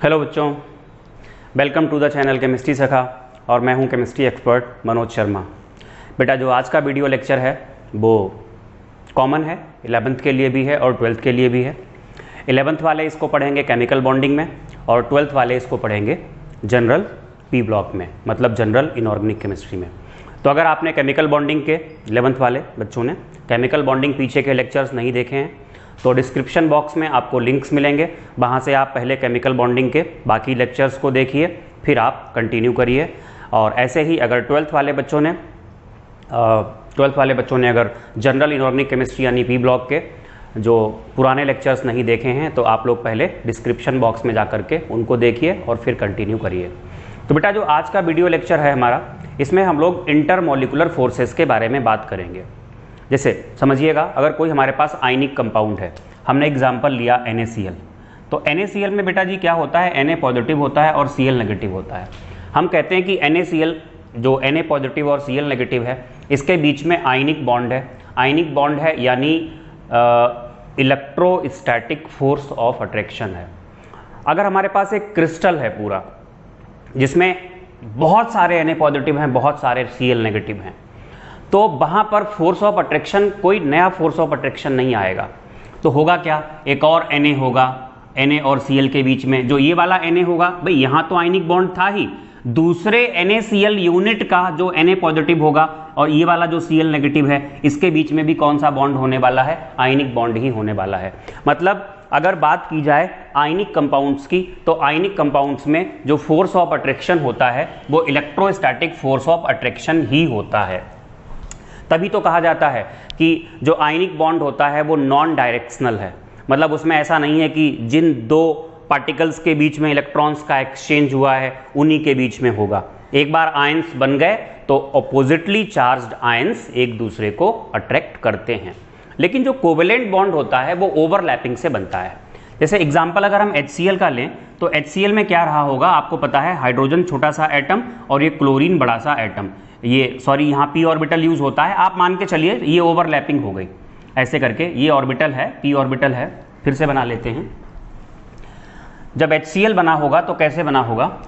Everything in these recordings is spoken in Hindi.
हेलो बच्चों, welcome to the channel chemistry Sakha और मैं हूं केमिस्ट्री एक्सपर्ट मनोज शर्मा। बेटा जो आज का वीडियो लेक्चर है वो कॉमन है, 11th के लिए भी है और 12th के लिए भी है। 11th वाले इसको पढ़ेंगे केमिकल बॉन्डिंग में और 12th वाले इसको पढ़ेंगे जनरल पी ब्लॉक में, मतलब जनरल इनऑर्गेनिक केमिस्ट्री में। तो अगर आपने केमिकल बॉन्डिंग के 11th वाले बच्चों ने केमिकल बॉन्डिंग पीछे के लेक्चर्स नहीं देखे हैं तो डिस्क्रिप्शन बॉक्स में आपको लिंक्स मिलेंगे, वहाँ से आप पहले केमिकल बॉन्डिंग के बाकी लेक्चर्स को देखिए, फिर आप कंटिन्यू करिए। और ऐसे ही अगर 12th वाले बच्चों ने अगर जनरल इनऑर्गेनिक केमिस्ट्री यानी पी ब्लॉक के जो पुराने लेक्चर्स नहीं देखे हैं तो आप लोग पहले डिस्क्रिप्शन बॉक्स में जा करके उनको देखिए और फिर कंटिन्यू करिए। तो बेटा जो आज का वीडियो लेक्चर है हमारा, इसमें हम लोग इंटरमॉलिक्यूलर फोर्सेस के बारे में बात करेंगे। जैसे समझिएगा, अगर कोई हमारे पास आयनिक कंपाउंड है, हमने एग्जांपल लिया NaCl, तो NaCl में बेटा जी क्या होता है, Na पॉजिटिव होता है और Cl नेगेटिव होता है। हम कहते हैं कि NaCl जो Na पॉजिटिव और Cl नेगेटिव है, इसके बीच में आयनिक बॉन्ड है। आयनिक बॉन्ड है यानी इलेक्ट्रोस्टैटिक फोर्स ऑफ अट्रैक्शन है। अगर हमारे पास एक क्रिस्टल है पूरा जिसमें बहुत सारे Na पॉजिटिव हैं, बहुत सारे Cl नेगेटिव हैं, तो वहाँ पर फोर्स ऑफ अट्रैक्शन, कोई नया फोर्स ऑफ अट्रैक्शन नहीं आएगा। तो होगा क्या, एक और Na होगा, Na और Cl के बीच में जो ये वाला Na होगा, भाई यहाँ तो आयनिक बॉन्ड था ही, दूसरे NaCl यूनिट का जो Na पॉजिटिव होगा और ये वाला जो Cl नेगेटिव है, इसके बीच में भी कौन सा बॉन्ड होने वाला है, आयनिक बॉन्ड ही होने वाला है। मतलब अगर बात की जाए आयनिक कंपाउंड्स की, तो आयनिक कंपाउंड्स में जो फोर्स ऑफ अट्रैक्शन होता है वो इलेक्ट्रोस्टैटिक फोर्स ऑफ अट्रैक्शन ही होता है। तभी तो कहा जाता है कि जो आयनिक बॉन्ड होता है वो नॉन डायरेक्शनल है, मतलब उसमें ऐसा नहीं है कि जिन दो पार्टिकल्स के बीच में इलेक्ट्रॉन्स का एक्सचेंज हुआ है उन्हीं के बीच में होगा। एक बार आयंस बन गए तो ऑपोजिटली चार्ज्ड आयंस एक दूसरे को अट्रैक्ट करते हैं। लेकिन जो कोवेलेंट बॉन्ड होता है वो ओवरलैपिंग से बनता है। जैसे एग्जाम्पल अगर हम HCl का लें तो HCl में क्या रहा होगा, आपको पता है, हाइड्रोजन छोटा सा एटम और ये क्लोरीन बड़ा सा एटम, ये सॉरी यहाँ p ऑर्बिटल यूज होता है, आप मान के चलिए ये ओवरलैपिंग हो गई। ऐसे करके ये ऑर्बिटल है, p ऑर्बिटल है, फिर से बना लेते हैं। जब HCl बना होगा तो कैसे बना होगा,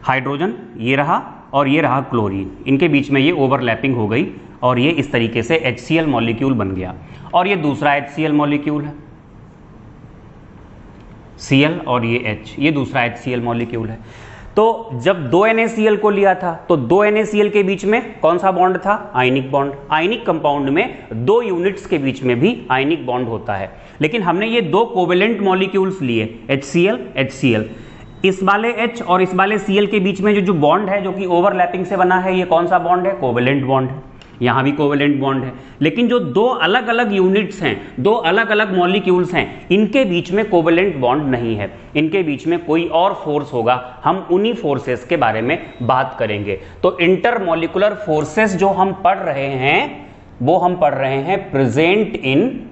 हाइड्रोजन ये रहा और ये रहा क्लोरीन, इनके बीच में ये ओवरलैपिंग हो गई और ये इस तरीके से HCl मॉलिक्यूल बन गया। और ये दूसरा HCl मॉलिक्यूल है, Cl, और ये H, ये दूसरा HCl मॉलिक्यूल है। तो जब दो NaCl को लिया था तो दो NaCl के बीच में कौन सा बॉन्ड था, आयनिक बॉन्ड। आयनिक कंपाउंड में दो यूनिट्स के बीच में भी आयनिक बॉन्ड होता है। लेकिन हमने ये दो कोवेलेंट मॉलिक्यूल्स लिए, HCl, इस वाले H और इस वाले Cl के बीच में जो बॉन्ड है जो कि ओवरलैपिंग से बना है, ये कौन सा बॉन्ड है, कोवेलेंट बॉन्ड है। यहाँ भी कोवेलेंट बॉन्ड है। लेकिन जो दो अलग अलग यूनिट्स हैं, दो अलग अलग मॉलिक्यूल्स हैं, इनके बीच में कोवेलेंट बॉन्ड नहीं है, इनके बीच में कोई और फोर्स होगा। हम उन्हीं फोर्सेस के बारे में बात करेंगे। तो इंटरमॉलिक्यूलर फोर्सेस जो हम पढ़ रहे हैं वो हम पढ़ रहे हैं प्रेजेंट इन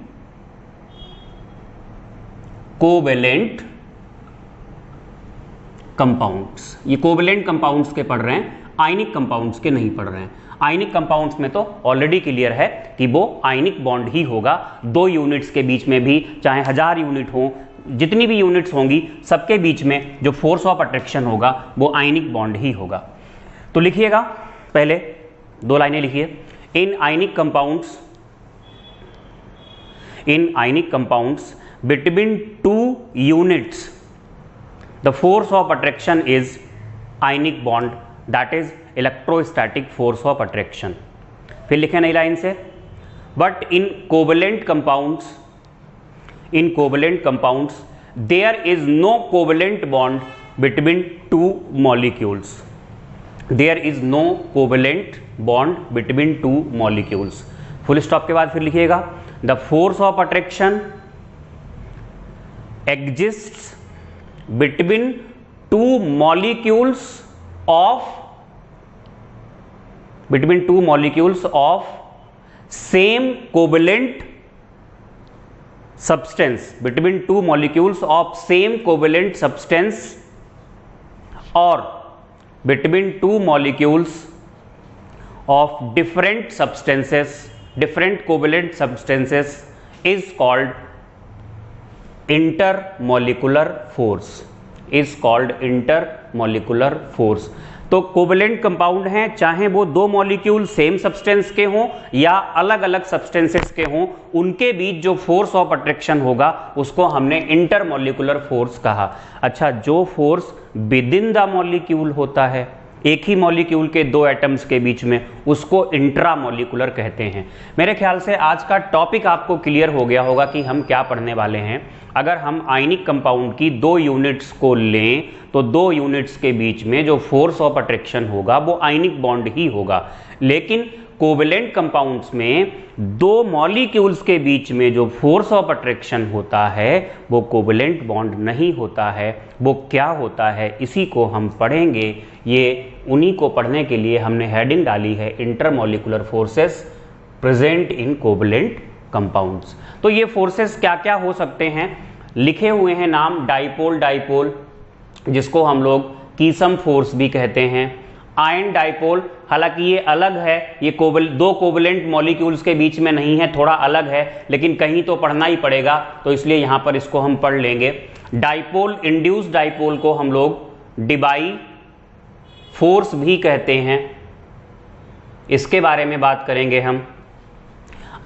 कोवेलेंट कंपाउंड्स। ये कोवेलेंट कंपाउंड्स के पढ़ रहे हैं, आयनिक कंपाउंड्स के नहीं पढ़ रहे हैं। आयनिक कंपाउंड्स में तो ऑलरेडी क्लियर है कि वो आयनिक बॉन्ड ही होगा। दो यूनिट्स के बीच में भी, चाहे 1000 यूनिट हो, जितनी भी यूनिट्स होंगी, सबके बीच में जो फोर्स ऑफ अट्रैक्शन होगा वो आयनिक बॉन्ड ही होगा। तो लिखिएगा, पहले दो लाइनें लिखिए। In ionic compounds between two units the force of attraction is ionic bond, that is electrostatic force of attraction. फिर लिखे नई लाइन से, but in covalent compounds there is no covalent bond between two molecules. There is no covalent bond between two molecules. Full stop के बाद फिर लिखिएगा, the force of attraction exists between two molecules of same covalent substance, between two molecules of same covalent substance or between two molecules of different substances, different covalent substances is called intermolecular force. Is called intermolecular force. तो कोवेलेंट कंपाउंड हैं, चाहे वो दो मॉलिक्यूल सेम सब्सटेंस के हों या अलग अलग सब्सटेंसेस के हों, उनके बीच जो फोर्स ऑफ अट्रैक्शन होगा उसको हमने इंटरमॉलिक्यूलर फोर्स कहा। अच्छा, जो force with in the molecule होता है, एक ही मॉलिक्यूल के दो एटम्स के बीच में, उसको इंट्रामॉलिक्यूलर कहते हैं। मेरे ख्याल से आज का टॉपिक आपको क्लियर हो गया होगा कि हम क्या पढ़ने वाले हैं। अगर हम आयनिक कंपाउंड की दो यूनिट्स को लें तो दो यूनिट्स के बीच में जो फोर्स ऑफ अट्रैक्शन होगा वो आयनिक बॉन्ड ही होगा, लेकिन कोवेलेंट कंपाउंड्स में दो मॉलिक्यूल्स के बीच में जो फोर्स ऑफ अट्रैक्शन होता है वो कोवेलेंट बॉन्ड नहीं होता है। वो क्या होता है इसी को हम पढ़ेंगे। ये उन्हीं को पढ़ने के लिए हमने हेडिंग डाली है intermolecular forces present in covalent compounds. तो ये फोर्सेस क्या क्या हो सकते हैं, लिखे हुए हैं नाम। डाइपोल डाइपोल, जिसको हम लोग कीसम फोर्स भी कहते हैं। आयन डाइपोल, हालांकि ये अलग है, ये दो कोवेलेंट मॉलिक्यूल्स के बीच में नहीं है, थोड़ा अलग है, लेकिन कहीं तो पढ़ना ही पड़ेगा, तो इसलिए यहां पर इसको हम पढ़ लेंगे। डाइपोल, इंड्यूस्ड डाइपोल को हम लोग डिबाई फोर्स भी कहते हैं, इसके बारे में बात करेंगे हम।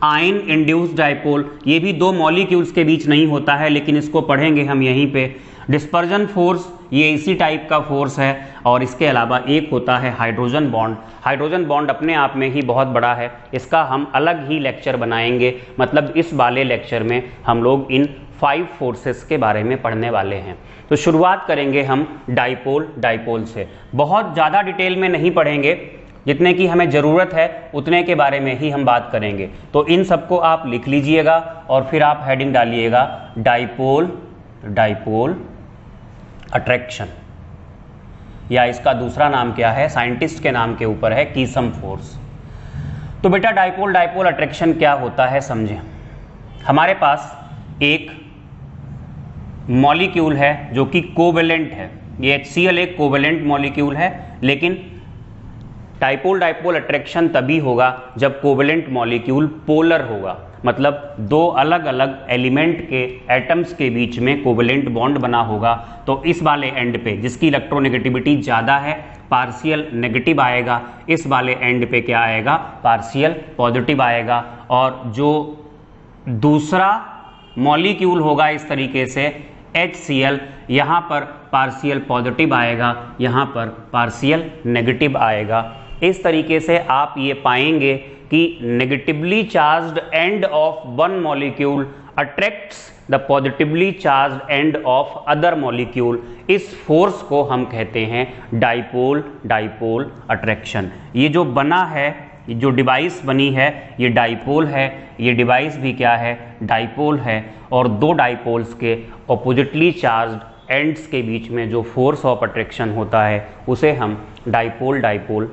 आयन इंड्यूस्ड डाइपोल, ये भी दो मॉलिक्यूल्स के बीच नहीं होता है, लेकिन इसको पढ़ेंगे हम यहीं पे। डिस्पर्जन फोर्स, ये इसी टाइप का फोर्स है। और इसके अलावा एक होता है हाइड्रोजन बॉन्ड। हाइड्रोजन बॉन्ड अपने आप में ही बहुत बड़ा है, इसका हम अलग ही लेक्चर बनाएंगे। मतलब इस वाले लेक्चर में हम लोग इन 5 फोर्सेस के बारे में पढ़ने वाले हैं। तो शुरुआत करेंगे हम डाइपोल से। बहुत ज़्यादा डिटेल में नहीं पढ़ेंगे, जितने की हमें ज़रूरत है उतने के बारे में ही हम बात करेंगे। तो इन सबको आप लिख लीजिएगा और फिर आप हेडिंग डालिएगा डाइपोल अट्रैक्शन, या इसका दूसरा नाम क्या है, साइंटिस्ट के नाम के ऊपर है, कीसम फोर्स। तो बेटा डाइपोल अट्रैक्शन क्या होता है समझें। हमारे पास एक मॉलिक्यूल है जो कि कोवेलेंट है, ये HCl एक कोवेलेंट मॉलिक्यूल है, लेकिन डाइपोल अट्रैक्शन तभी होगा जब कोवेलेंट मॉलिक्यूल पोलर होगा। मतलब दो अलग अलग एलिमेंट के एटम्स के बीच में कोवेलेंट बॉन्ड बना होगा। तो इस वाले एंड पे जिसकी इलेक्ट्रोनेगेटिविटी ज़्यादा है पार्शियल नेगेटिव आएगा, इस वाले एंड पे क्या आएगा, पार्शियल पॉजिटिव आएगा। और जो दूसरा मॉलिक्यूल होगा इस तरीके से HCl, यहाँ पर पार्शियल पॉजिटिव आएगा, यहाँ पर पार्शियल नेगेटिव आएगा। इस तरीके से आप ये पाएंगे कि negatively charged end of one molecule attracts the positively charged end of other molecule. इस फोर्स को हम कहते हैं डाइपोल अट्रैक्शन। ये जो बना है, जो डिवाइस बनी है, ये डाइपोल है, ये डिवाइस भी क्या है, डाइपोल है। और दो डाइपोल्स के ऑपोजिटली चार्ज्ड एंड्स के बीच में जो फोर्स ऑफ अट्रैक्शन होता है उसे हम डाइपोल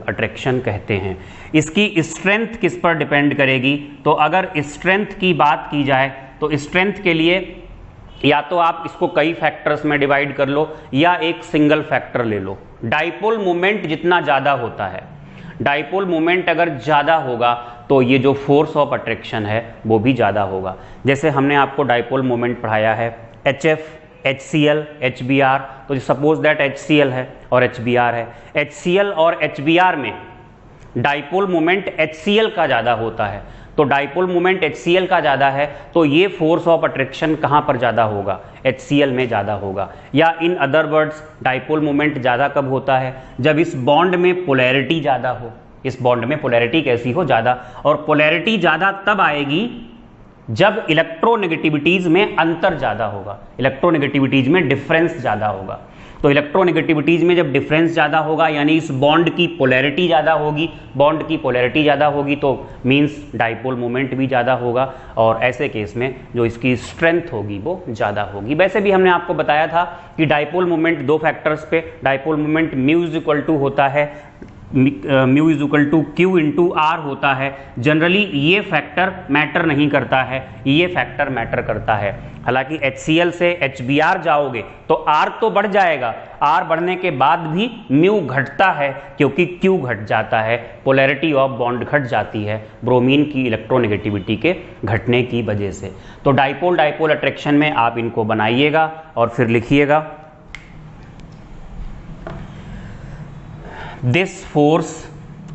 अट्रैक्शन कहते हैं। इसकी स्ट्रेंथ किस पर डिपेंड करेगी, तो अगर स्ट्रेंथ की बात की जाए तो स्ट्रेंथ के लिए या तो आप इसको कई फैक्टर्स में डिवाइड कर लो या एक सिंगल फैक्टर ले लो। डाइपोल मोमेंट जितना ज़्यादा होता है, डाइपोल मोमेंट अगर ज़्यादा होगा तो ये जो फोर्स ऑफ अट्रैक्शन है वो भी ज़्यादा होगा। जैसे हमने आपको डाइपोल मोमेंट पढ़ाया है HF, HCl, HBr, तो सपोज दैट HCl है और HBr है। HCl और HBr में डाइपोल मोमेंट HCl का ज़्यादा होता है, तो डाइपोल मोमेंट HCl का ज़्यादा है तो ये फोर्स ऑफ अट्रैक्शन कहाँ पर ज़्यादा होगा, HCl में ज़्यादा होगा। या in other words dipole moment ज़्यादा कब होता है, जब इस बॉन्ड में पोलैरिटी ज़्यादा हो। इस बॉन्ड में पोलैरिटी कैसी हो, ज़्यादा। और पोलैरिटी ज़्यादा तब आएगी जब इलेक्ट्रोनेगेटिविटीज़ में अंतर ज़्यादा होगा, इलेक्ट्रोनेगेटिविटीज़ में डिफरेंस ज़्यादा होगा। तो इलेक्ट्रोनेगेटिविटीज़ में जब डिफरेंस ज़्यादा होगा यानी इस बॉन्ड की पोलैरिटी ज़्यादा होगी, बॉन्ड की पोलैरिटी ज़्यादा होगी तो मींस डाइपोल मोमेंट भी ज़्यादा होगा, और ऐसे केस में जो इसकी स्ट्रेंथ होगी वो ज़्यादा होगी। वैसे भी हमने आपको बताया था कि डाइपोल मोमेंट दो फैक्टर्स पे, dipole moment mu is equal to होता है, mu is equal to q into r होता है। जनरली ये फैक्टर मैटर नहीं करता है, ये फैक्टर मैटर करता है। हालांकि HCl से HBr जाओगे तो R तो बढ़ जाएगा, R बढ़ने के बाद भी म्यू घटता है क्योंकि Q घट जाता है, पोलैरिटी ऑफ बॉन्ड घट जाती है ब्रोमीन की इलेक्ट्रोनेगेटिविटी के घटने की वजह से। तो डाइपोल अट्रैक्शन में आप इनको बनाइएगा और फिर लिखिएगा this force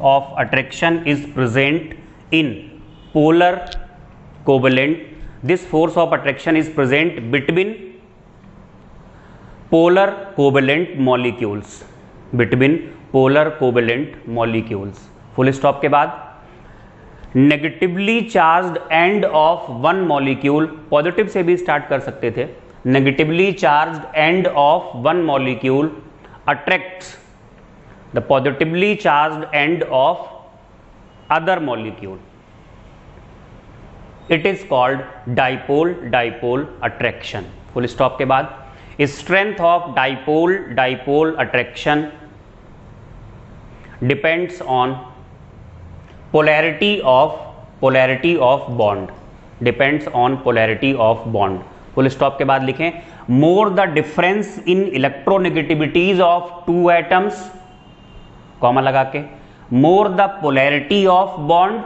of attraction is present in polar covalent, this force of attraction is present between polar covalent molecules, between polar covalent molecules. Full stop के बाद negatively charged end of one molecule, positive से भी स्टार्ट कर सकते थे, negatively charged end of one molecule attracts the positively charged end of other molecule, it is called dipole dipole attraction. Full stop के बाद strength of dipole dipole attraction depends on polarity of bond, depends on polarity of bond। Full stop के बाद लिखें more the difference in electronegativities of two atoms, comma लगा के, more the polarity of bond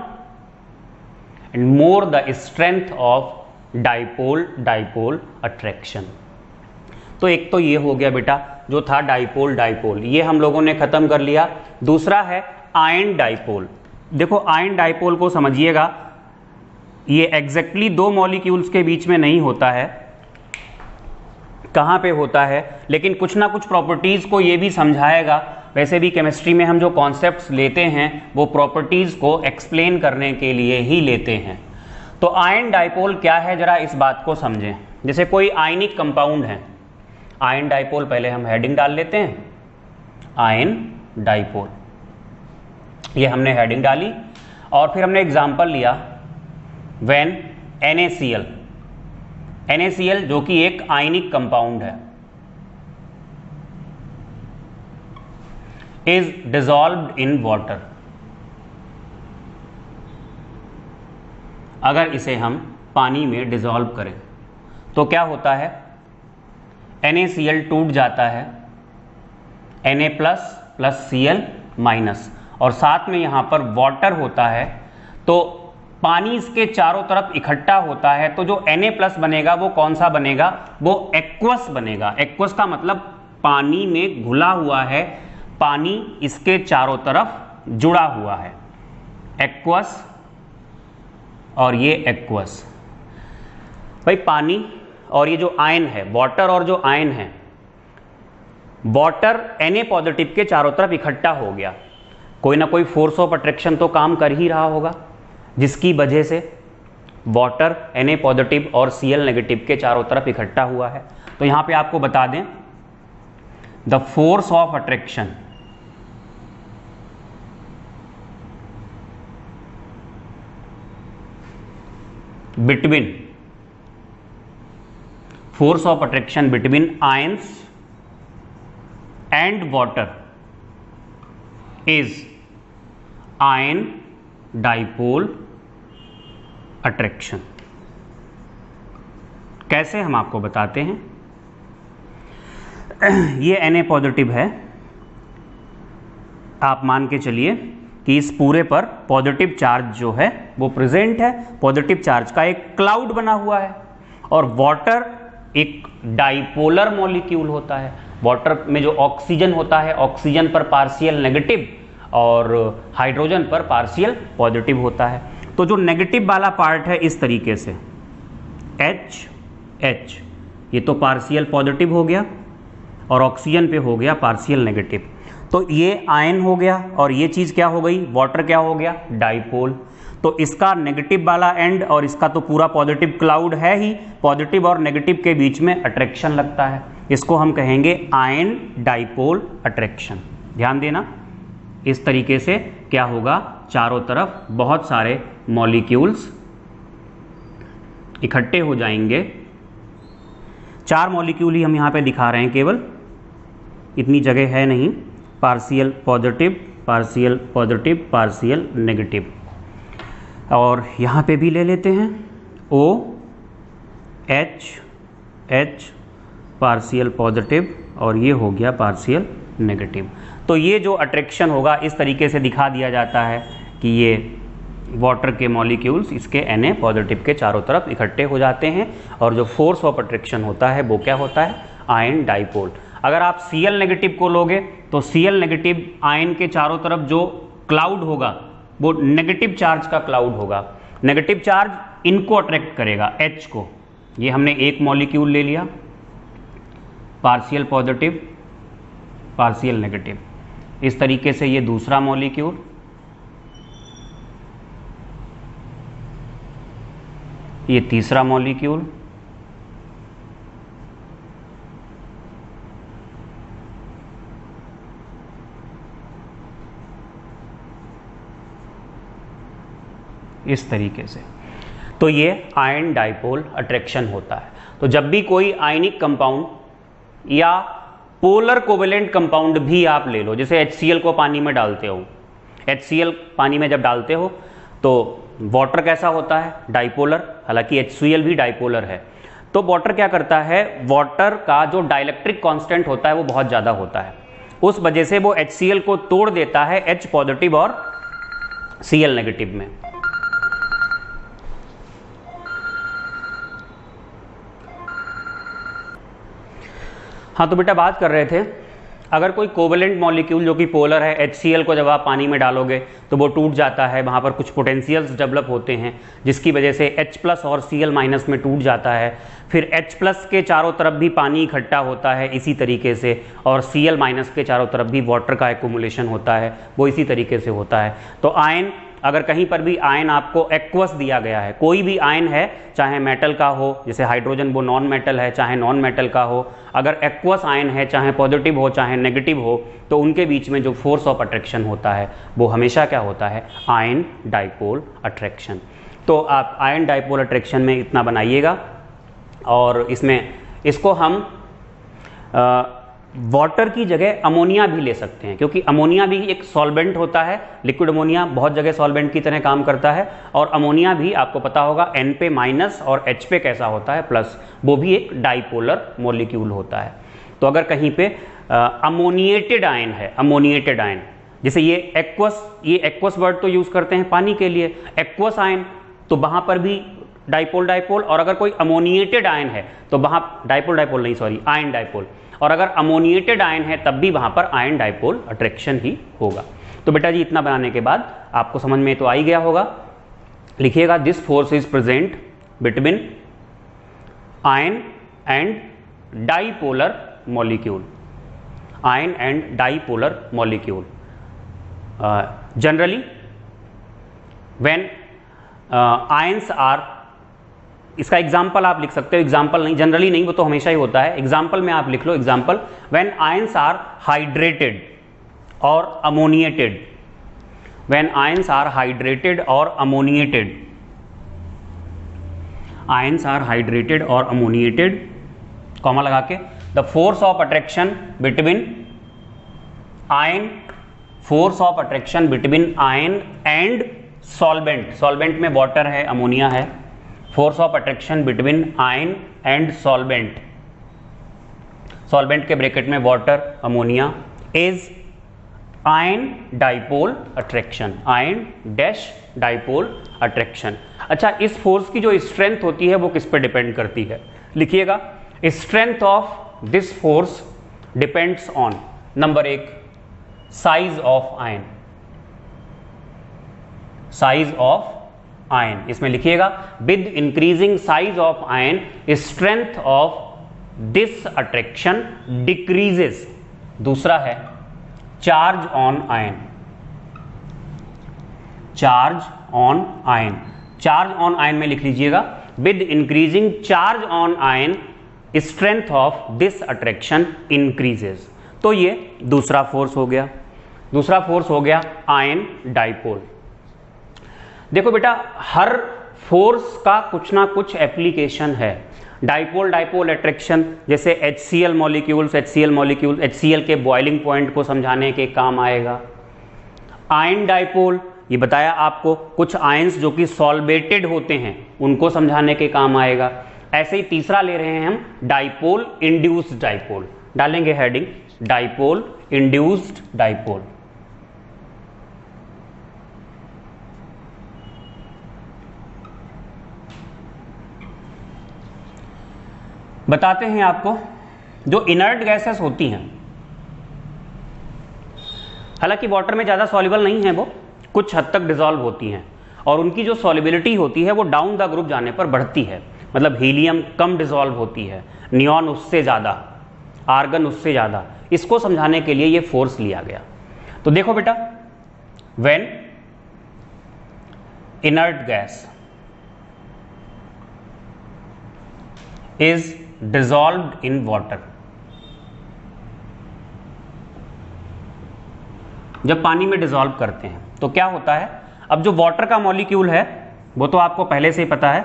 and more the strength of dipole dipole attraction. तो एक तो ये हो गया बेटा जो था डाइपोल डाइपोल, ये हम लोगों ने खत्म कर लिया। दूसरा है आयन डाइपोल। देखो आयन डाइपोल को समझिएगा, ये एग्जैक्टली दो मॉलिक्यूल्स के बीच में नहीं होता है, कहाँ पे होता है, लेकिन कुछ ना कुछ प्रॉपर्टीज़ को ये भी समझाएगा। वैसे भी केमिस्ट्री में हम जो कॉन्सेप्ट्स लेते हैं वो प्रॉपर्टीज़ को एक्सप्लेन करने के लिए ही लेते हैं। तो आयन डाइपोल क्या है जरा इस बात को समझें। जैसे कोई आयनिक कंपाउंड है, आयन डाइपोल, पहले हम हेडिंग डाल लेते हैं, आयन डाइपोल, ये हमने हेडिंग डाली और फिर हमने एग्जाम्पल लिया व्हेन NaCl, NaCl जो कि एक आयनिक कंपाउंड है, इज डिसॉल्व्ड इन वाटर। अगर इसे हम पानी में डिसॉल्व करें तो क्या होता है, NaCl टूट जाता है, Na प्लस Cl माइनस, और साथ में यहाँ पर वाटर होता है, तो पानी इसके चारों तरफ इकट्ठा होता है, तो जो Na+ बनेगा वो कौन सा बनेगा, वो एक्वस बनेगा। एक्वस का मतलब पानी में घुला हुआ है, पानी इसके चारों तरफ जुड़ा हुआ है, एक्वस, और ये एक्वस। भाई पानी और ये जो आयन है, वाटर और जो आयन है, वाटर Na पॉजिटिव के चारों तरफ इकट्ठा हो गया, कोई ना कोई फोर्स ऑफ अट्रैक्शन तो काम कर ही रहा होगा, जिसकी वजह से वाटर Na पॉजिटिव और Cl नेगेटिव के चारों तरफ इकट्ठा हुआ है। तो यहां पे आपको बता दें, the force of attraction between, force of attraction between ions and water is ion dipole attraction. कैसे, हम आपको बताते हैं। ये Na पॉजिटिव है, आप मान के चलिए कि इस पूरे पर पॉजिटिव चार्ज जो है वो प्रेजेंट है, पॉजिटिव चार्ज का एक क्लाउड बना हुआ है, और वाटर एक डाइपोलर मॉलिक्यूल होता है। वाटर में जो ऑक्सीजन होता है, ऑक्सीजन पर पार्शियल नेगेटिव और हाइड्रोजन पर पार्शियल पॉजिटिव होता है। तो जो नेगेटिव वाला पार्ट है इस तरीके से H, ये तो पार्शियल पॉजिटिव हो गया और ऑक्सीजन पे हो गया पार्शियल नेगेटिव, तो ये आयन हो गया, और ये चीज़ क्या हो गई, वाटर क्या हो गया, डाइपोल। तो इसका नेगेटिव वाला एंड और इसका तो पूरा पॉजिटिव क्लाउड है ही, पॉजिटिव और नेगेटिव के बीच में अट्रैक्शन लगता है, इसको हम कहेंगे आयन डाइपोल अट्रैक्शन। ध्यान देना, इस तरीके से क्या होगा, चारों तरफ बहुत सारे मॉलिक्यूल्स इकट्ठे हो जाएंगे। 4 मॉलिक्यूल ही हम यहाँ पे दिखा रहे हैं, केवल इतनी जगह है नहीं, partial positive, partial positive, partial negative, और यहाँ पे भी ले लेते हैं OH पार्शियल पॉजिटिव, और ये हो गया पार्शियल नेगेटिव। तो ये जो अट्रैक्शन होगा इस तरीके से दिखा दिया जाता है कि ये वाटर के मॉलिक्यूल्स इसके Na पॉजिटिव के चारों तरफ इकट्ठे हो जाते हैं, और जो फोर्स ऑफ अट्रैक्शन होता है वो क्या होता है, आयन डाइपोल। अगर आप Cl नेगेटिव को लोगे तो Cl नेगेटिव आयन के चारों तरफ जो क्लाउड होगा वो नेगेटिव चार्ज का क्लाउड होगा। नेगेटिव चार्ज इनको अट्रैक्ट करेगा, H को। ये हमने एक मॉलिक्यूल ले लिया, पार्शियल पॉजिटिव पार्शियल नेगेटिव। इस तरीके से ये दूसरा मॉलिक्यूल, ये तीसरा मॉलिक्यूल, इस तरीके से। तो ये आयन डाइपोल अट्रैक्शन होता है। तो जब भी कोई आयनिक कंपाउंड या पोलर कोवेलेंट कंपाउंड भी आप ले लो, जैसे HCl को पानी में डालते हो, HCl पानी में जब डालते हो तो वाटर कैसा होता है? डाइपोलर। हालांकि HCl भी डाइपोलर है। तो वाटर क्या करता है? वाटर का जो डाइलेक्ट्रिक कांस्टेंट होता है वो बहुत ज़्यादा होता है, उस वजह से वो HCl को तोड़ देता है H पॉजिटिव और Cl नेगेटिव में। हाँ, तो बेटा बात कर रहे थे, अगर कोई कोवेलेंट मॉलिक्यूल जो कि पोलर है, HCl को जब आप पानी में डालोगे तो वो टूट जाता है, वहाँ पर कुछ पोटेंशियल्स डेवलप होते हैं जिसकी वजह से H+ और Cl- में टूट जाता है। फिर H+ के चारों तरफ भी पानी इकट्ठा होता है इसी तरीके से, और Cl- के चारों तरफ भी वाटर का एक्युमुलेशन होता है, वो इसी तरीके से होता है। तो आयन, अगर कहीं पर भी आयन आपको एक्वस दिया गया है, कोई भी आयन है, चाहे मेटल का हो, जैसे हाइड्रोजन वो नॉन मेटल है, चाहे नॉन मेटल का हो, अगर एक्वस आयन है, चाहे पॉजिटिव हो चाहे नेगेटिव हो, तो उनके बीच में जो फोर्स ऑफ अट्रैक्शन होता है वो हमेशा क्या होता है? Ion dipole attraction. तो आप आयन डाइपोल अट्रैक्शन में इतना बनाइएगा, और इसमें इसको हम वाटर की जगह अमोनिया भी ले सकते हैं, क्योंकि अमोनिया भी एक सॉल्वेंट होता है। लिक्विड अमोनिया बहुत जगह सॉल्वेंट की तरह काम करता है, और अमोनिया भी आपको पता होगा N पे माइनस और H पे कैसा होता है? प्लस। वो भी एक डाइपोलर मॉलिक्यूल होता है। तो अगर कहीं पे अमोनिएटेड आयन है, अमोनिएटेड आयन, जैसे ये एक्वस वर्ड तो यूज करते हैं पानी के लिए, एक्वस आयन, तो वहां पर भी डाइपोल डाइपोल। और अगर कोई अमोनिएटेड आयन है तो वहां डाइपोल डाइपोल नहीं, सॉरी, आयन डाइपोल। और अगर अमोनिएटेड आयन है तब भी वहां पर आयन डाइपोल अट्रैक्शन ही होगा। तो बेटा जी इतना बनाने के बाद आपको समझ में तो आ ही गया होगा। लिखिएगा, this force is present between ion and dipolar molecule, ion and dipolar molecule. Generally when ions are, इसका एग्जाम्पल आप लिख सकते हो, एग्जाम्पल नहीं, जनरली नहीं, वो तो हमेशा ही होता है। एग्जाम्पल में आप लिख लो, example, when ions are hydrated और ammoniated, when ions are hydrated और अमोनिएटेड, आयंस आर हाइड्रेटेड और अमोनिएटेड, कॉमा लगा के, the force of attraction between ion, force of attraction between ion and solvent, solvent में वाटर है, अमोनिया है, force of attraction between ion and solvent, solvent के ब्रैकेट में water, ammonia, is ion dipole attraction, ion dash dipole attraction. अच्छा, इस फोर्स की जो स्ट्रेंथ होती है वो किस पे डिपेंड करती है? लिखिएगा, strength of this force depends on, number 1, size of ion, size of ion. इसमें लिखिएगा, with increasing size of ion strength of this attraction decreases. दूसरा है charge on ion, charge on ion, charge on ion में लिख लीजिएगा, with increasing charge on ion strength of this attraction increases. तो ये दूसरा फोर्स हो गया, दूसरा फोर्स हो गया आयन डाइपोल। देखो बेटा, हर फोर्स का कुछ ना कुछ एप्लीकेशन है। डाइपोल डाइपोल अट्रैक्शन, जैसे HCl मॉलिक्यूल्स, HCl के बॉइलिंग पॉइंट को समझाने के काम आएगा। आयन डाइपोल, ये बताया आपको, कुछ आयंस जो कि सॉल्वेटेड होते हैं उनको समझाने के काम आएगा। ऐसे ही तीसरा ले रहे हैं हम, डाइपोल इंड्यूस्ड डाइपोल, डालेंगे हेडिंग डाइपोल इंड्यूस्ड डाइपोल। बताते हैं आपको जो इनर्ट गैसेस होती हैं, हालांकि वाटर में ज़्यादा सॉल्युबल नहीं है, वो कुछ हद तक डिसॉल्व होती हैं और उनकी जो सॉल्युबिलिटी होती है वो डाउन द ग्रुप जाने पर बढ़ती है। मतलब हीलियम कम डिसॉल्व होती है, नियॉन उससे ज़्यादा, आर्गन उससे ज़्यादा। इसको समझाने के लिए ये फोर्स लिया गया। तो देखो बेटा, when inert gas is dissolved in water, जब पानी में डिसॉल्व करते हैं तो क्या होता है। अब जो वाटर का मॉलिक्यूल है वो तो आपको पहले से ही पता है,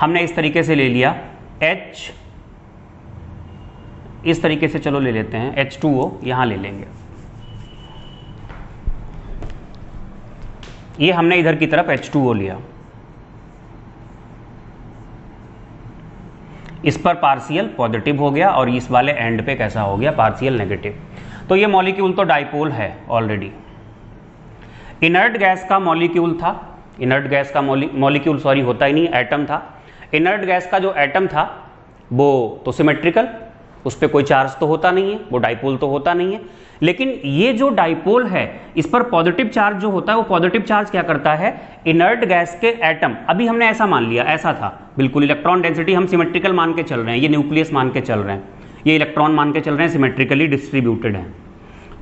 हमने इस तरीके से ले लिया H, इस तरीके से चलो ले लेते हैं H2O, यहां ले लेंगे, ये हमने इधर की तरफ H2O लिया, इस पर पार्शियल पॉजिटिव हो गया और इस वाले एंड पे कैसा हो गया, पार्शियल नेगेटिव। तो ये मॉलिक्यूल तो डाइपोल है ऑलरेडी। इनर्ट गैस का मॉलिक्यूल था, इनर्ट गैस का मॉलिक्यूल सॉरी होता ही नहीं, एटम था। इनर्ट गैस का जो एटम था वो तो सिमेट्रिकल, उस पर कोई चार्ज तो होता नहीं है, वो डाइपोल तो होता नहीं है। लेकिन ये जो डाइपोल है इस पर पॉजिटिव चार्ज जो होता है, वो पॉजिटिव चार्ज क्या करता है, इनर्ट गैस के एटम, अभी हमने ऐसा मान लिया, ऐसा था बिल्कुल, इलेक्ट्रॉन डेंसिटी हम सिमेट्रिकल मान के चल रहे हैं, ये न्यूक्लियस मान के चल रहे हैं, ये इलेक्ट्रॉन मान के चल रहे हैं, सिमेट्रिकली डिस्ट्रीब्यूटेड है।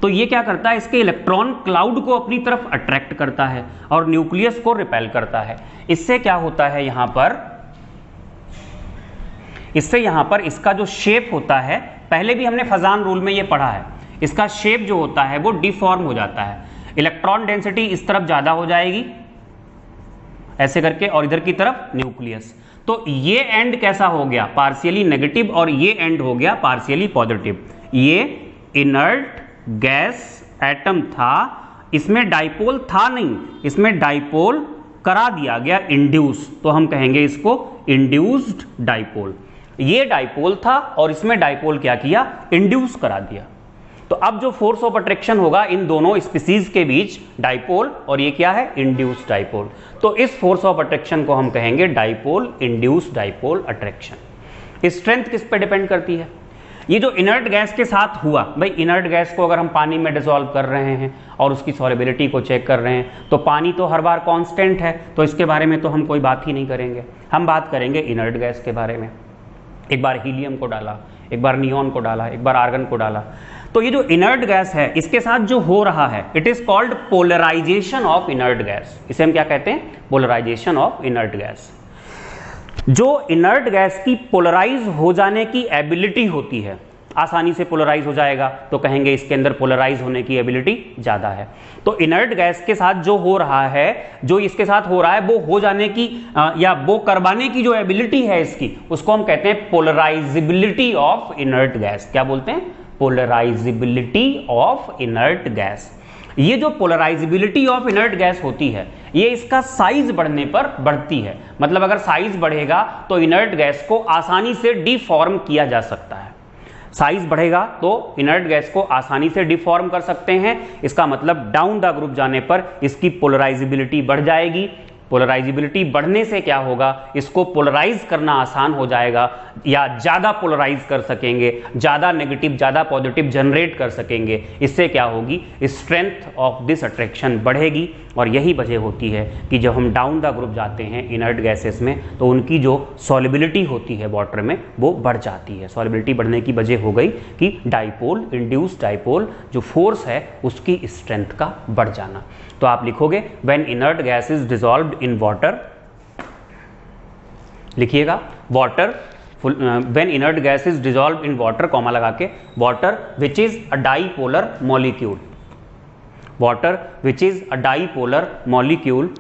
तो ये क्या करता है, इसके इलेक्ट्रॉन क्लाउड को अपनी तरफ अट्रैक्ट करता है और न्यूक्लियस को रिपेल करता है। इससे क्या होता है यहां पर, इससे यहां पर इसका जो शेप होता है, पहले भी हमने फजान रूल में ये पढ़ा है, इसका शेप जो होता है वो डिफॉर्म हो जाता है। इलेक्ट्रॉन डेंसिटी इस तरफ ज्यादा हो जाएगी ऐसे करके और इधर की तरफ न्यूक्लियस। तो ये एंड कैसा हो गया, पार्शियली नेगेटिव, और ये एंड हो गया पार्शियली पॉजिटिव। ये इनर्ट गैस एटम था, इसमें डाइपोल था नहीं, इसमें डाइपोल करा दिया गया, इंड्यूस, तो हम कहेंगे इसको इंड्यूस्ड डाइपोल। ये डाइपोल था और इसमें डाइपोल क्या किया, इंड्यूस करा दिया। तो अब जो फोर्स ऑफ अट्रैक्शन होगा इन दोनों स्पीसीज के बीच, डाइपोल, और ये क्या है, इंड्यूस्ड डाइपोल। तो इस फोर्स ऑफ अट्रैक्शन को हम कहेंगे dipole induced dipole attraction. Strength किस पे डिपेंड करती है, ये जो इनर्ट गैस के साथ हुआ, भाई इनर्ट गैस को अगर हम पानी में डिसॉल्व कर रहे हैं और उसकी सॉल्युबिलिटी को चेक कर रहे हैं, तो पानी तो हर बार कांस्टेंट है, तो इसके बारे में तो हम कोई बात ही नहीं करेंगे। हम बात करेंगे इनर्ट गैस के बारे में। एक बार हीलियम को डाला, एक बार नियॉन को डाला, एक बार आर्गन को डाला, तो ये जो इनर्ट गैस है इसके साथ जो हो रहा है, it is called polarisation of inert gas. इसे हम क्या कहते हैं, पोलराइजेशन ऑफ इनर्ट गैस। जो इनर्ट गैस की पोलराइज हो जाने की एबिलिटी होती है, आसानी से पोलराइज हो जाएगा, तो कहेंगे इसके अंदर पोलराइज होने की एबिलिटी ज्यादा है। तो इनर्ट गैस के साथ जो हो रहा है, जो इसके साथ हो रहा है, वो हो जाने की या वो करवाने की जो एबिलिटी है इसकी, उसको हम कहते हैं पोलराइजिबिलिटी ऑफ इनर्ट गैस। क्या बोलते हैं, पोलराइजिबिलिटी ऑफ इनर्ट गैस। ये जो पोलराइजिबिलिटी ऑफ इनर्ट गैस होती है, ये इसका साइज बढ़ने पर बढ़ती है। मतलब अगर साइज बढ़ेगा तो इनर्ट गैस को आसानी से डिफॉर्म किया जा सकता है। साइज बढ़ेगा तो इनर्ट गैस को आसानी से डिफॉर्म कर सकते हैं। इसका मतलब डाउन द ग्रुप जाने पर इसकी पोलराइजिबिलिटी बढ़ जाएगी। पोलराइजिबिलिटी बढ़ने से क्या होगा, इसको पोलराइज करना आसान हो जाएगा, या ज्यादा पोलराइज कर सकेंगे, ज्यादा नेगेटिव ज्यादा पॉजिटिव जनरेट कर सकेंगे। इससे क्या होगी, स्ट्रेंथ ऑफ दिस अट्रैक्शन बढ़ेगी। और यही वजह होती है कि जब हम डाउन द ग्रुप जाते हैं इनर्ट गैसेस में, तो उनकी जो सॉल्युबिलिटी होती है वाटर में वो बढ़ जाती है। सॉल्युबिलिटी बढ़ने की वजह हो गई कि डाइपोल, इंड्यूस्ड डाइपोल जो फोर्स है उसकी स्ट्रेंथ का बढ़ जाना। तो आप लिखोगे when inert gas is dissolved in water, लिखिएगा water, when inert gas is dissolved in water, comma लगा के, water which is a dipolar molecule, water which is a dipolar molecule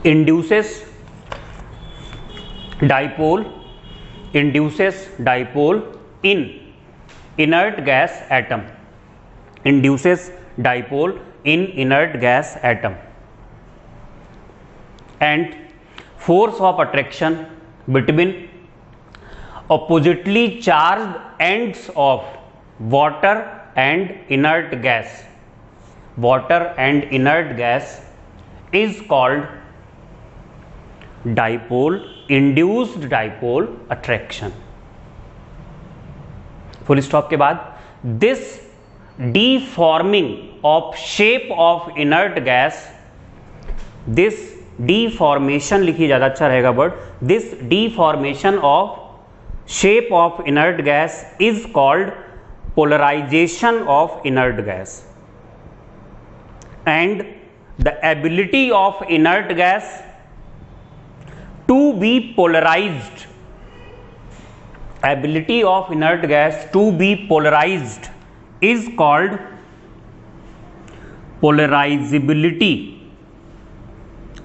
induces dipole in inert gas atom, induces dipole in inert gas atom, and force of attraction between oppositely charged ends of water and inert gas, water and inert gas is called dipole, induced dipole attraction. Full stop के बाद this deforming of shape of inert gas, this deformation लिखिए ज़्यादा अच्छा रहेगा word, this deformation of shape of inert gas is called polarization of inert gas, and the ability of inert gas to be polarized, ability of inert gas to be polarized is called polarizability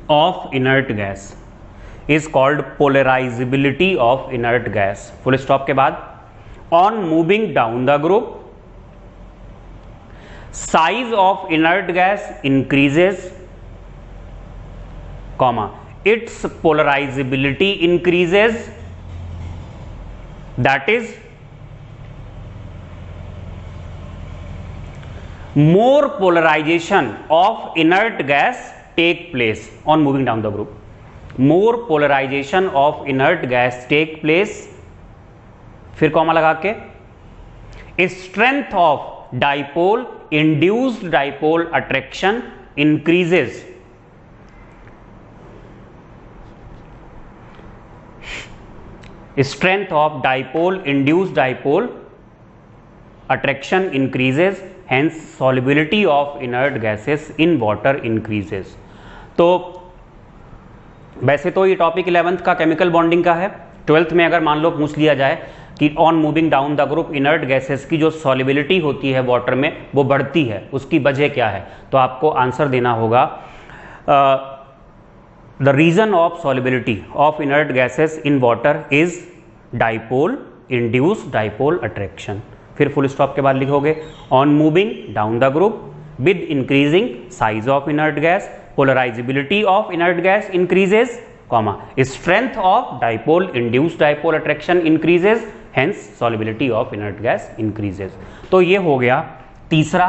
of inert gas, is called polarizability of inert gas. Full stop के बाद on moving down the group, size of inert gas increases, comma, its polarizability increases, that is more polarization of inert gas take place on moving down the group, more polarization of inert gas take place, फिर कॉमा लगा के strength of dipole induced dipole attraction increases, strength of dipole induced dipole attraction increases, hence solubility of inert gases in water increases. तो वैसे तो ये टॉपिक 11th का केमिकल बॉन्डिंग का है, 12th में अगर मान लो पूछ लिया जाए कि on moving down the group inert gases की जो सॉल्युबिलिटी होती है वाटर में वो बढ़ती है, उसकी वजह क्या है, तो आपको आंसर देना होगा the reason of solubility of inert gases in water is dipole induced dipole attraction. फिर फुल स्टॉप के बाद लिखोगे on moving down the group with increasing size of inert gas polarisability of inert gas increases, comma, strength of dipole induced dipole attraction increases, hence solubility of inert gas increases. तो ये हो गया तीसरा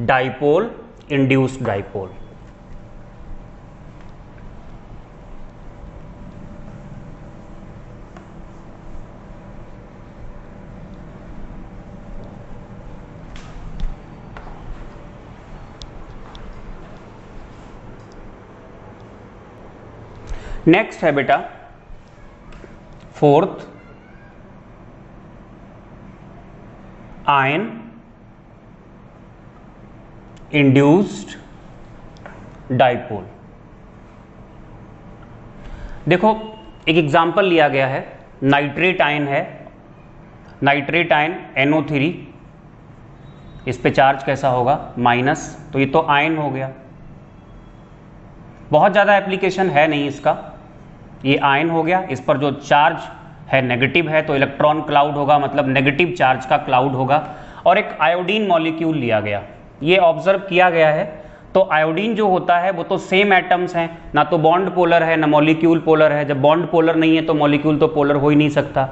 डाइपोल इंड्यूस्ड डाइपोल. नेक्स्ट है बेटा फोर्थ आयन इंड्यूस्ड डाइपोल. देखो एक एग्जाम्पल लिया गया है, नाइट्रेट आयन है, नाइट्रेट आयन NO3, इस पे चार्ज कैसा होगा माइनस, तो ये तो आयन हो गया, बहुत ज़्यादा एप्लीकेशन है नहीं इसका, ये आयन हो गया, इस पर जो चार्ज है नेगेटिव है तो इलेक्ट्रॉन क्लाउड होगा, मतलब नेगेटिव चार्ज का क्लाउड होगा. और एक आयोडीन मॉलिक्यूल लिया गया, ये ऑब्जर्व किया गया है, तो आयोडीन जो होता है वो तो सेम एटम्स हैं, ना तो बॉन्ड पोलर है ना मॉलिक्यूल पोलर है, जब बॉन्ड पोलर नहीं है तो मॉलिक्यूल तो पोलर हो ही नहीं सकता.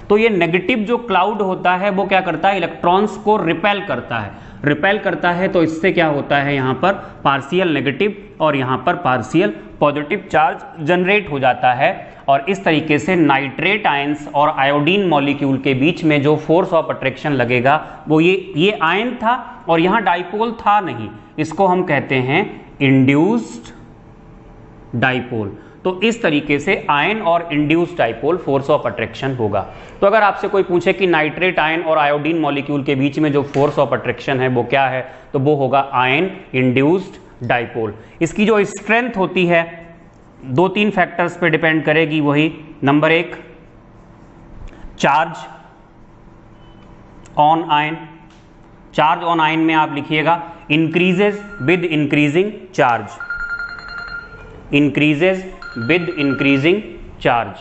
तो ये नेगेटिव जो क्लाउड होता है वो क्या करता है, इलेक्ट्रॉन्स को रिपेल करता है, रिपेल करता है, तो इससे क्या होता है यहाँ पर पार्शियल नेगेटिव और यहाँ पर पार्शियल पॉजिटिव चार्ज जनरेट हो जाता है. और इस तरीके से नाइट्रेट आयंस और आयोडीन मॉलिक्यूल के बीच में जो फोर्स ऑफ अट्रैक्शन लगेगा वो ये आयन था और यहाँ डाइपोल था नहीं, इसको हम कहते हैं इंड्यूस्ड डाइपोल. तो इस तरीके से आयन और induced dipole force of attraction होगा. तो अगर आपसे कोई पूछे कि नाइट्रेट आयन और आयोडीन मॉलिक्यूल के बीच में जो फोर्स ऑफ अट्रैक्शन है वो क्या है, तो वो होगा आयन इंड्यूस्ड डाइपोल. इसकी जो स्ट्रेंथ होती है 2-3 फैक्टर्स पे डिपेंड करेगी, वही number 1 charge on ion, charge on ion में आप लिखिएगा increases with increasing charge, increases with increasing charge.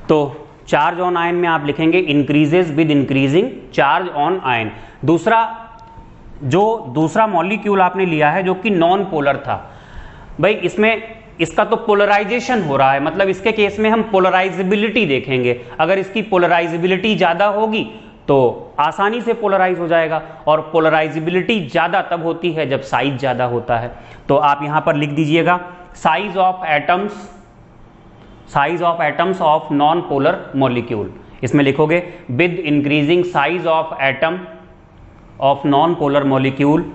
तो चार्ज ऑन आयन में आप लिखेंगे increases with increasing charge on ion. दूसरा मॉलिक्यूल आपने लिया है जो कि नॉन पोलर था, भाई इसमें इसका तो पोलराइजेशन हो रहा है, मतलब इसके केस में हम पोलराइजेबिलिटी देखेंगे। अगर इसकी पोलराइजेबिलिटी ज्यादा होगी तो आसानी से पोलराइज हो जाएगा, और पोलराइजेबिलिटी ज्यादा तब होती है जब साइज ज्यादा होता है। तो आप यहां पर लिख दीजिएगा size of atoms of non polar molecule. इसमें लिखोगे with increasing size of atom of non polar molecule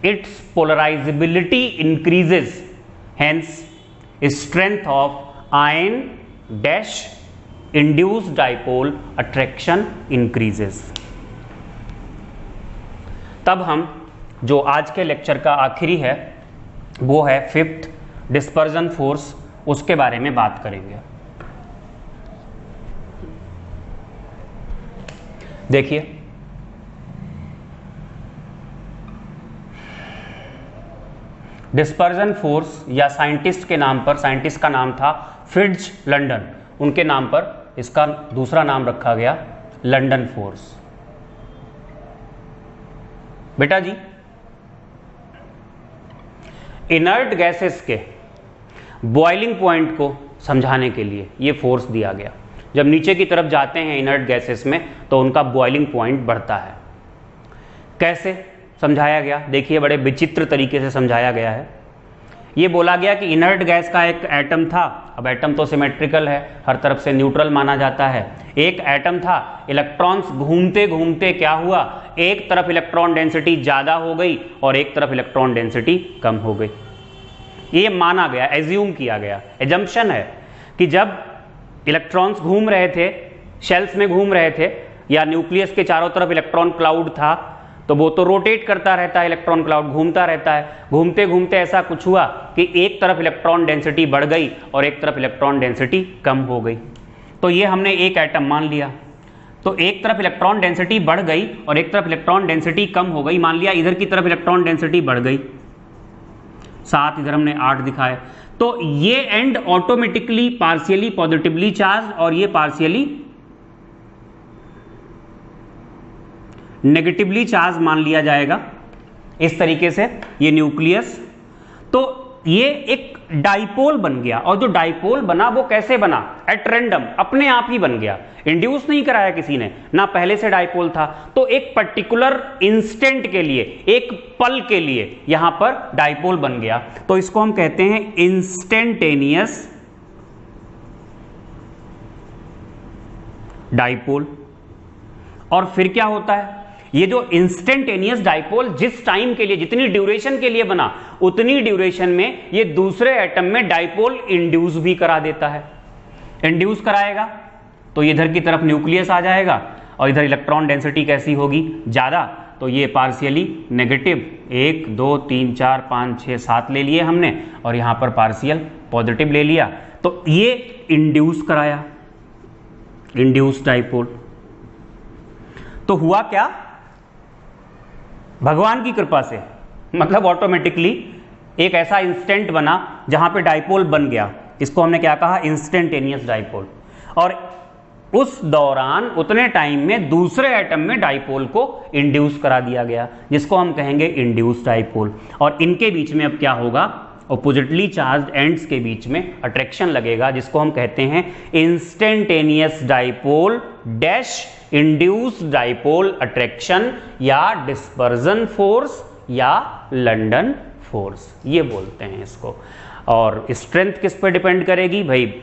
it's polarisability increases, hence strength of ion dash induced dipole attraction increases. तब हम जो आज के लेक्चर का आखिरी है वो है 5th डिस्पर्जन फोर्स, उसके बारे में बात करेंगे। देखिए डिस्पर्जन फोर्स, या साइंटिस्ट के नाम पर, साइंटिस्ट का नाम था फ्रिट्ज लंडन, उनके नाम पर इसका दूसरा नाम रखा गया लंदन फोर्स। बेटा जी इनर्ट गैसेस के बॉइलिंग पॉइंट को समझाने के लिए ये फोर्स दिया गया। जब नीचे की तरफ जाते हैं इनर्ट गैसेस में तो उनका बॉइलिंग पॉइंट बढ़ता है। कैसे समझाया गया? देखिए बड़े विचित्र तरीके से समझाया गया है। ये बोला गया कि इनर्ट गैस का एक एटम था, अब एटम तो सिमेट्रिकल है, हर तरफ से न्यूट्रल माना जाता है। एक एटम था, इलेक्ट्रॉन्स घूमते घूमते क्या हुआ, एक तरफ इलेक्ट्रॉन डेंसिटी ज़्यादा हो गई और एक तरफ इलेक्ट्रॉन डेंसिटी कम हो गई। ये माना गया, एज्यूम किया गया, एजम्पशन है कि जब इलेक्ट्रॉन्स घूम रहे थे, शेल्स में घूम रहे थे, या न्यूक्लियस के चारों तरफ इलेक्ट्रॉन क्लाउड था, तो वो तो रोटेट करता रहता है, इलेक्ट्रॉन क्लाउड घूमता रहता है। घूमते घूमते ऐसा कुछ हुआ कि एक तरफ इलेक्ट्रॉन डेंसिटी बढ़ गई और एक तरफ इलेक्ट्रॉन डेंसिटी कम हो गई। तो ये हमने एक एटम मान लिया। तो एक तरफ इलेक्ट्रॉन डेंसिटी बढ़ गई और एक तरफ इलेक्ट्रॉन डेंसिटी कम हो गई। मान लिया इधर की तरफ इलेक्ट्रॉन डेंसिटी बढ़ गई, 7, इधर हमने 8 दिखाए। तो ये and automatically partially positively charge और ये पार्शियली नेगेटिवली चार्ज मान लिया जाएगा। इस तरीके से ये न्यूक्लियस, तो ये एक डाइपोल बन गया। और जो डाइपोल बना वो कैसे बना? एट रैंडम, अपने आप ही बन गया, इंड्यूस नहीं कराया किसी ने, ना पहले से डाइपोल था। तो एक पर्टिकुलर इंस्टेंट के लिए, एक पल के लिए यहां पर डाइपोल बन गया। तो इसको हम कहते हैं इंस्टेंटेनियस डाइपोल। और फिर क्या होता है, ये जो इंस्टेंटेनियस डाइपोल जिस टाइम के लिए, जितनी ड्यूरेशन के लिए बना, उतनी ड्यूरेशन में ये दूसरे एटम में डाइपोल इंड्यूस भी करा देता है। इंड्यूस कराएगा तो इधर की तरफ न्यूक्लियस आ जाएगा और इधर इलेक्ट्रॉन डेंसिटी कैसी होगी? ज्यादा। तो ये पार्शियली नेगेटिव, 1 2 3 4 5 6 7 ले लिए हमने, और यहां पर पार्शियल पॉजिटिव ले लिया। तो ये इंड्यूस कराया, इंड्यूस डाइपोल। तो हुआ क्या? भगवान की कृपा से, मतलब ऑटोमेटिकली एक ऐसा इंस्टेंट बना जहां पे डाइपोल बन गया। इसको हमने क्या कहा? Instantaneous dipole. और उस दौरान उतने टाइम में दूसरे एटम में डाइपोल को इंड्यूस करा दिया गया, जिसको हम कहेंगे इंड्यूस डाइपोल। और इनके बीच में अब क्या होगा? ऑपोजिटली चार्ज्ड एंड्स के बीच में अट्रैक्शन लगेगा, जिसको हम कहते हैं instantaneous dipole dash induced dipole attraction, या डिस्पर्जन फोर्स, या लंदन फोर्स, ये बोलते हैं इसको। और स्ट्रेंथ किस पर डिपेंड करेगी भाई?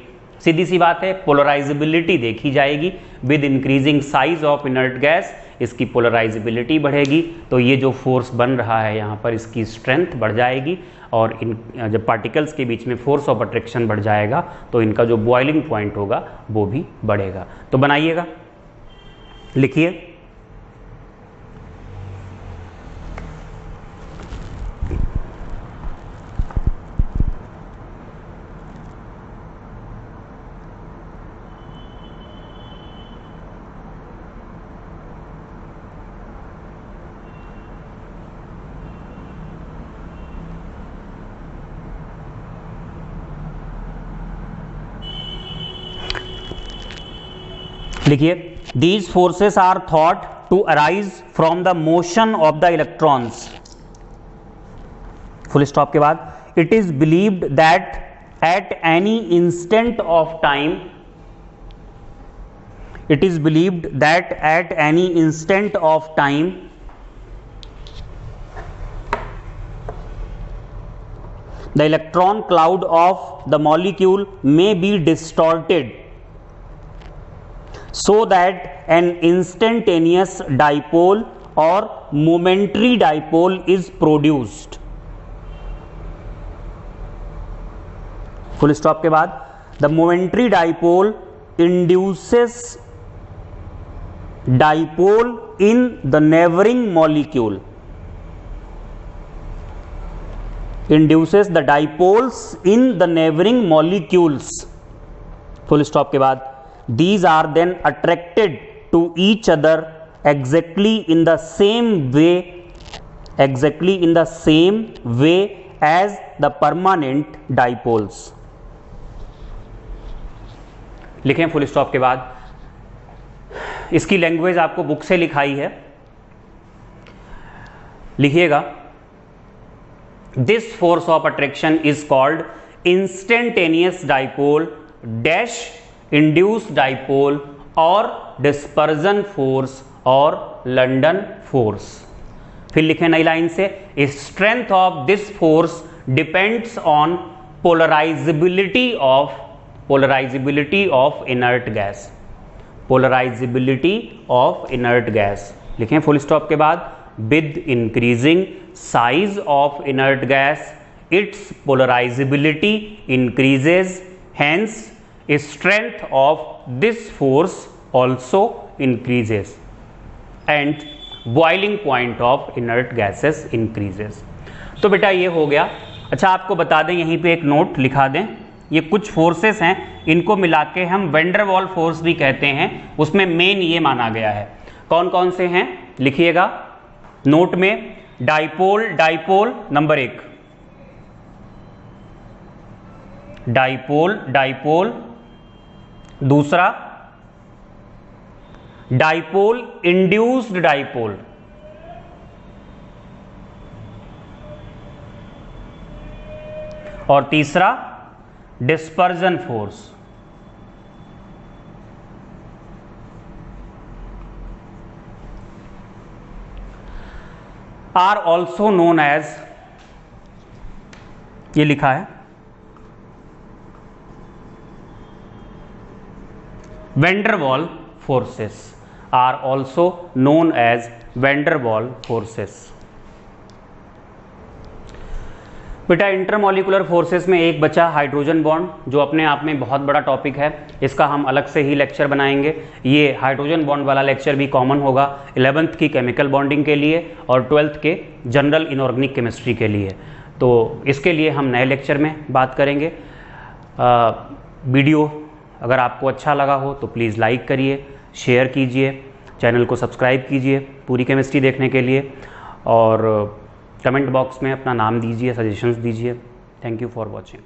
सीधी सी बात है, पोलराइजेबिलिटी देखी जाएगी। With increasing size of inert gas इसकी पोलराइजेबिलिटी बढ़ेगी, तो ये जो फोर्स बन रहा है यहाँ पर, इसकी स्ट्रेंथ बढ़ जाएगी। और इन जब पार्टिकल्स के बीच में फोर्स ऑफ अट्रैक्शन बढ़ जाएगा तो इनका जो बॉइलिंग पॉइंट होगा वो भी बढ़ेगा। तो बनाइएगा, लिखिए लिखिए these forces are thought to arise from the motion of the electrons, full stop के बाद, it is believed that at any instant of time, it is believed that at any instant of time the electron cloud of the molecule may be distorted so that an instantaneous dipole or momentary dipole is produced. Full stop के बाद the momentary dipole induces dipole in the neighboring molecule, induces the dipoles in the neighboring molecules. Full stop के बाद these are then attracted to each other exactly in the same way as the permanent dipoles. लिखें फुल स्टॉप के बाद, इसकी लैंग्वेज आपको बुक से लिखाई है, लिखिएगा this force of attraction is called instantaneous dipole dash induced dipole और डिस्पर्जन फोर्स और लंडन फोर्स। फिर लिखें नई लाइन से, strength of this force depends on polarisability of inert gas, polarisability of inert gas. लिखें फुल स्टॉप के बाद, with increasing size of inert gas it's polarisability increases, hence strength of this force also increases and boiling point of inert gases increases. तो बेटा ये हो गया। अच्छा आपको बता दें, यहीं पे एक नोट लिखा दें, ये कुछ फोर्सेस हैं, इनको मिला के हम वेंडरवॉल फोर्स भी कहते हैं, उसमें मेन ये माना गया है। कौन कौन से हैं लिखिएगा नोट में, डाइपोल नंबर 1, डाइपोल, दूसरा डाइपोल इंड्यूस्ड डाइपोल, और तीसरा dispersion force. Are also known as, ये लिखा है van der Waal forces, are also known as van der Waal forces. बेटा इंटरमोलिकुलर फोर्सेस में एक बचा हाइड्रोजन बॉन्ड, जो अपने आप में बहुत बड़ा टॉपिक है, इसका हम अलग से ही लेक्चर बनाएंगे। ये हाइड्रोजन बॉन्ड वाला लेक्चर भी कॉमन होगा 11th की केमिकल बॉन्डिंग के लिए और 12th के जनरल इनऑर्गेनिक केमिस्ट्री के लिए। तो इसके लिए हम नए लेक्चर में बात करेंगे। वीडियो अगर आपको अच्छा लगा हो तो प्लीज़ लाइक करिए, शेयर कीजिए, चैनल को सब्सक्राइब कीजिए पूरी केमिस्ट्री देखने के लिए, और कमेंट बॉक्स में अपना नाम दीजिए, सजेशंस दीजिए। Thank you for watching.